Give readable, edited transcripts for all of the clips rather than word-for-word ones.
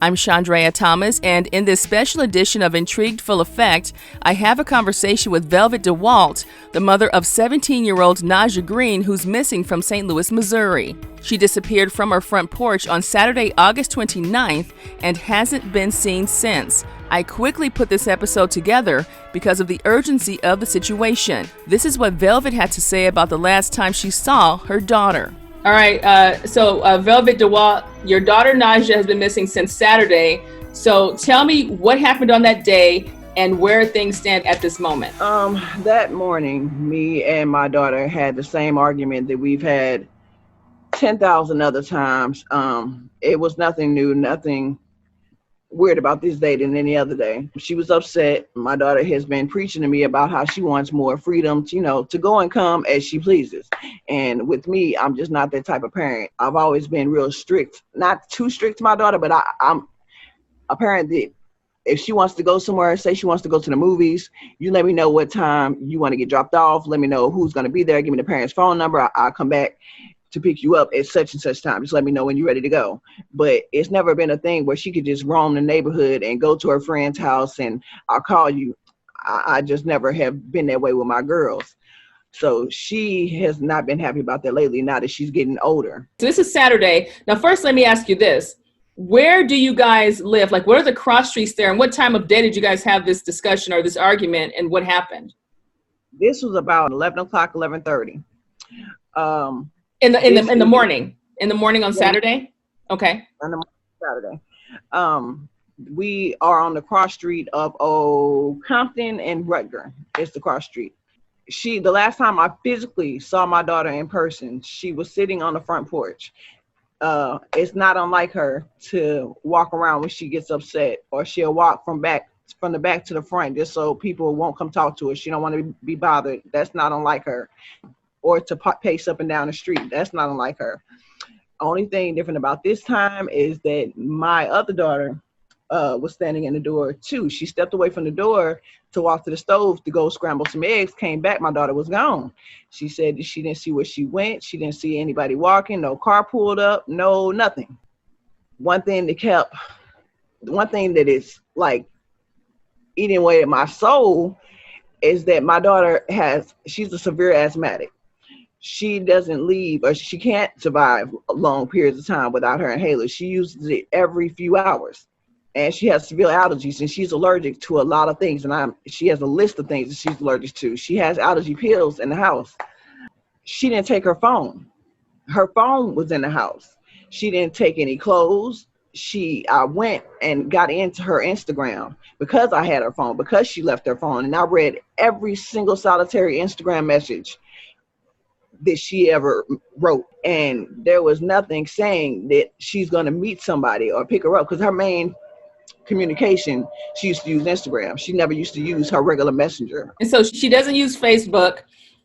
I'm Chandrea Thomas, and in this special edition of Intrigued Full Effect, I have a conversation with Velvet DeWalt, the mother of 17-year-old Nashja Green, who's missing from St. Louis, Missouri. She disappeared from her front porch on Saturday, August 29th, and hasn't been seen since. I quickly put this episode together because of the urgency of the situation. This is what Velvet had to say about the last time she saw her daughter. All right, so Velvet DeWalt, your daughter Nashja has been missing since Saturday. So tell me what happened on that day and where things stand at this moment. That morning, me and my daughter had the same argument that we've had 10,000 other times. It was nothing new, nothing weird about this day than any other day. She was upset. My daughter has been preaching to me about how she wants more freedom, to go and come as she pleases. And with me, I'm just not that type of parent. I've always been real strict, not too strict to my daughter, but I'm a parent that if she wants to go somewhere, say she wants to go to the movies, you let me know what time you want to get dropped off. Let me know who's going to be there. Give me the parent's phone number. I'll come back to pick you up at such and such time. Just let me know when you're ready to go. But it's never been a thing where she could just roam the neighborhood and go to her friend's house and I'll call you. I just never have been that way with my girls. So she has not been happy about that lately, now that she's getting older. So this is Saturday. Now, first, let me ask you this. Where do you guys live? Like, what are the cross streets there? And what time of day did you guys have this discussion or this argument? And what happened? This was about 11 o'clock, 11:30. In the morning on Saturday? Okay. On the Saturday. We are on the cross street of Compton and Rutger. It's the cross street. The last time I physically saw my daughter in person, she was sitting on the front porch. It's not unlike her to walk around when she gets upset, or she'll walk from the back to the front just so people won't come talk to her. She don't want to be bothered. That's not unlike her. Or to pace up and down the street. That's not unlike her. Only thing different about this time is that my other daughter was standing in the door too. She stepped away from the door to walk to the stove to go scramble some eggs, came back, my daughter was gone. She said that she didn't see where she went. She didn't see anybody walking, no car pulled up, no nothing. One thing that is like eating away at my soul is that my daughter she's a severe asthmatic. She doesn't leave, or she can't survive long periods of time without her inhaler. She uses it every few hours, and she has severe allergies, and she's allergic to a lot of things. And she has a list of things that she's allergic to. She has allergy pills in the house. She didn't take her phone. Her phone was in the house. She didn't take any clothes. I went and got into her Instagram because I had her phone, because she left her phone, and I read every single solitary Instagram message that she ever wrote, and there was nothing saying that she's going to meet somebody or pick her up, because her main communication, she used to use Instagram. She never used to use her regular messenger. And so she doesn't use Facebook.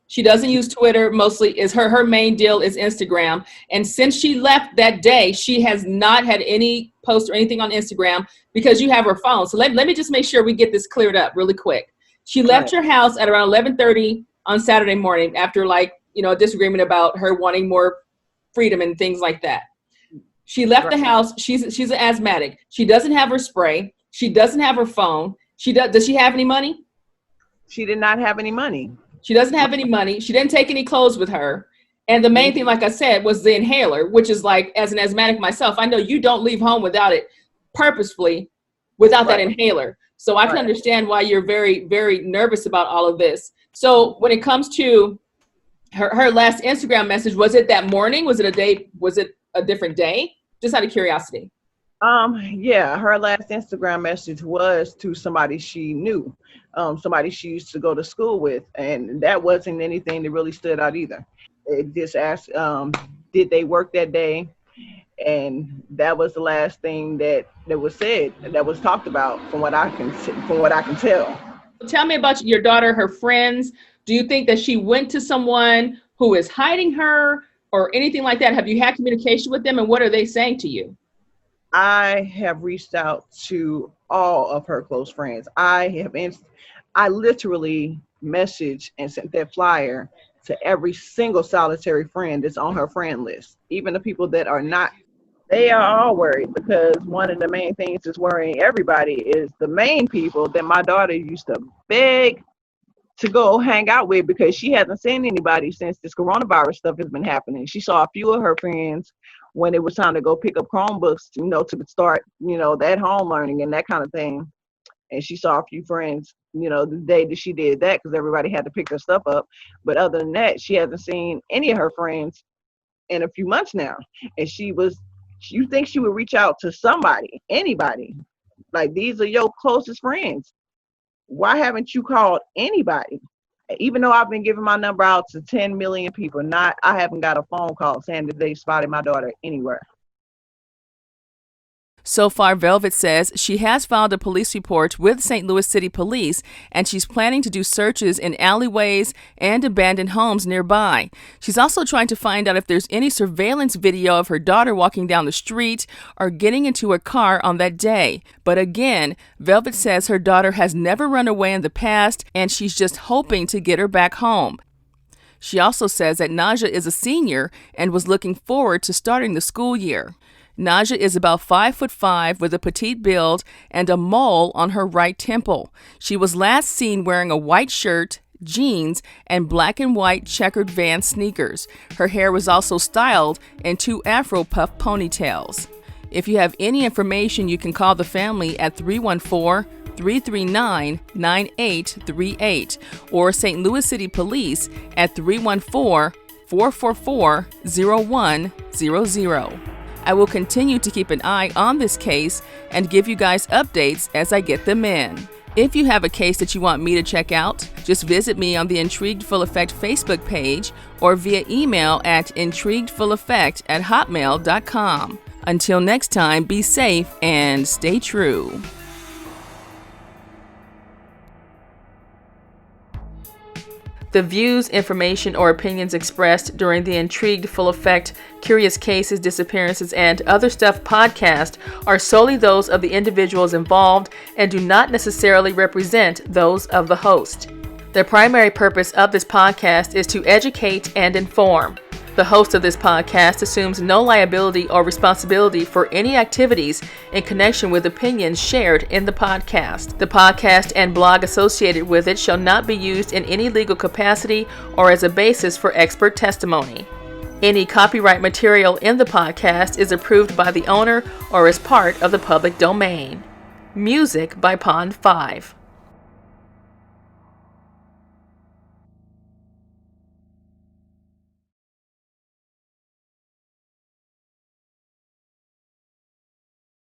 She doesn't use Twitter. Mostly is her main deal is Instagram. And since she left that day, she has not had any post or anything on Instagram because you have her phone. So let me just make sure we get this cleared up really quick. She left your house at around 11:30 on Saturday morning after a disagreement about her wanting more freedom and things like that. She left the house. She's an asthmatic. She doesn't have her spray. She doesn't have her phone. Does she have any money? She did not have any money. She doesn't have any money. She didn't take any clothes with her. And the main thing, like I said, was the inhaler, which is like, as an asthmatic myself, I know you don't leave home without it purposefully, without that inhaler. So I can understand why you're very, very nervous about all of this. So when it comes to her last Instagram message, was it that morning? Was it a different day? Just out of curiosity. Yeah, her last Instagram message was to somebody she knew, somebody she used to go to school with, and that wasn't anything that really stood out either. It just asked, did they work that day? And that was the last thing that was said, that was talked about, from what I can tell. Tell me about your daughter, her friends. Do you think that she went to someone who is hiding her or anything like that? Have you had communication with them, and what are they saying to you? I have reached out to all of her close friends. I literally messaged and sent that flyer to every single solitary friend that's on her friend list, even the people that are not They are all worried because one of the main things that's worrying everybody is the main people that my daughter used to beg to go hang out with because she hasn't seen anybody since this coronavirus stuff has been happening. She saw a few of her friends when it was time to go pick up Chromebooks, to start, that home learning and that kind of thing. And she saw a few friends, the day that she did that because everybody had to pick their stuff up. But other than that, she hasn't seen any of her friends in a few months now. And you think she would reach out to somebody, anybody? Like, these are your closest friends. Why haven't you called anybody? Even though I've been giving my number out to 10 million people, I haven't got a phone call saying that they spotted my daughter anywhere. So far, Velvet says she has filed a police report with St. Louis City Police, and she's planning to do searches in alleyways and abandoned homes nearby. She's also trying to find out if there's any surveillance video of her daughter walking down the street or getting into a car on that day. But again, Velvet says her daughter has never run away in the past, and she's just hoping to get her back home. She also says that Nashja is a senior and was looking forward to starting the school year. Nashja is about 5'5" with a petite build and a mole on her right temple. She was last seen wearing a white shirt, jeans, and black and white checkered Vans sneakers. Her hair was also styled in 2 Afro puff ponytails. If you have any information, you can call the family at 314-339-9838 or St. Louis City Police at 314-444-0100. I will continue to keep an eye on this case and give you guys updates as I get them in. If you have a case that you want me to check out, just visit me on the Intrigued Full Effect Facebook page or via email at intriguedfulleffect@hotmail.com. Until next time, be safe and stay true. The views, information, or opinions expressed during the Intrigued Full Effect, Curious Cases, Disappearances, and Other Stuff podcast are solely those of the individuals involved and do not necessarily represent those of the host. The primary purpose of this podcast is to educate and inform. The host of this podcast assumes no liability or responsibility for any activities in connection with opinions shared in the podcast. The podcast and blog associated with it shall not be used in any legal capacity or as a basis for expert testimony. Any copyright material in the podcast is approved by the owner or is part of the public domain. Music by Pond 5.